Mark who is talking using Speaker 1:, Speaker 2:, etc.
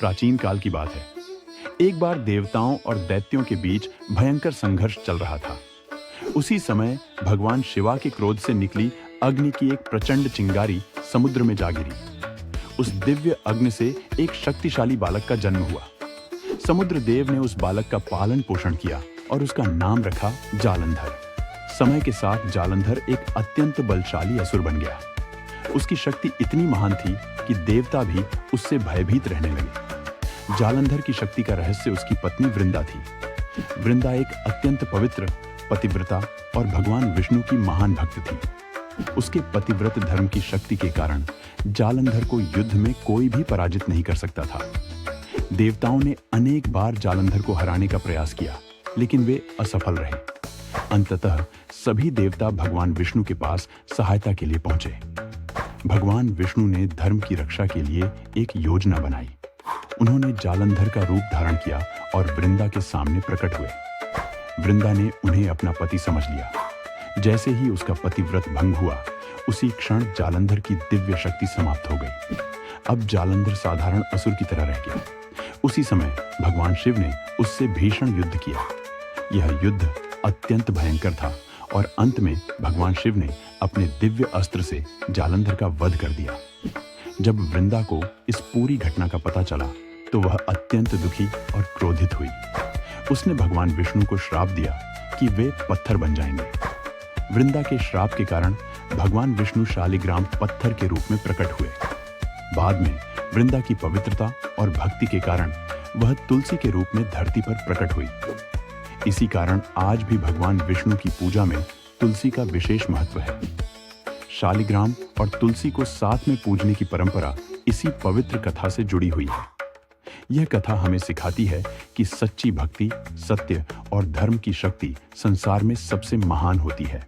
Speaker 1: प्राचीन काल की बात है। एक बार देवताओं और दैत्यों के बीच भयंकर संघर्ष चल रहा था। उसी समय भगवान शिवा के क्रोध से निकली अग्नि की एक प्रचंड चिंगारी समुद्र में जा गिरी। उस दिव्य अग्नि से एक शक्तिशाली बालक का जन्म हुआ। समुद्र देव ने उस बालक का पालन पोषण किया और उसका नाम रखा जालंधर। समय के साथ जालंधर एक अत्यंत बलशाली असुर बन गया। उसकी शक्ति इतनी महान थी कि देवता भी उससे भयभीत रहने लगे। जालंधर की शक्ति का रहस्य उसकी पत्नी वृंदा थी। वृंदा एक अत्यंत पवित्र, पतिव्रता और भगवान विष्णु की महान भक्त थी। उसके पतिव्रत धर्म की शक्ति के कारण जालंधर को युद्ध में कोई भी पराजित नहीं कर सकता था। देवताओं ने अनेक बार जालंधर को हराने का प्रयास किया, लेकिन वे असफल रहे। अंततः सभी देवता भगवान विष्णु के पास सहायता के लिए पहुंचे। भगवान विष्णु ने धर्म की रक्षा के लिए एक योजना बनाई। उन्होंने जालंधर का रूप धारण किया और वृंदा के सामने प्रकट हुए। वृंदा ने उन्हें अपना पति समझ लिया। जैसे ही उसका पतिव्रत भंग हुआ, उसी क्षण जालंधर की दिव्य शक्ति समाप्त हो गई। अब जालंधर साधारण असुर की तरह रह गया। उसी समय भगवान शिव ने उससे भीषण युद्ध किया। यह युद्ध अत्यंत भयंकर था और अंत में भगवान शिव ने अपने दिव्य अस्त्र से जालंधर का वध कर दिया। जब वृंदा को इस पूरी घटना का पता चला तो वह अत्यंत दुखी और क्रोधित हुई। उसने भगवान विष्णु को श्राप दिया कि वे पत्थर बन जाएंगे। वृंदा के श्राप के कारण भगवान विष्णु शालिग्राम पत्थर के रूप में प्रकट हुए। बाद में वृंदा की पवित्रता और भक्ति के कारण वह तुलसी के रूप में धरती पर प्रकट हुई। इसी कारण आज भी भगवान विष्णु की पूजा में तुलसी का विशेष महत्व है। शालिग्राम और तुलसी को साथ में पूजने की परंपरा इसी पवित्र कथा से जुड़ी हुई है। यह कथा हमें सिखाती है कि सच्ची भक्ति, सत्य और धर्म की शक्ति संसार में सबसे महान होती है।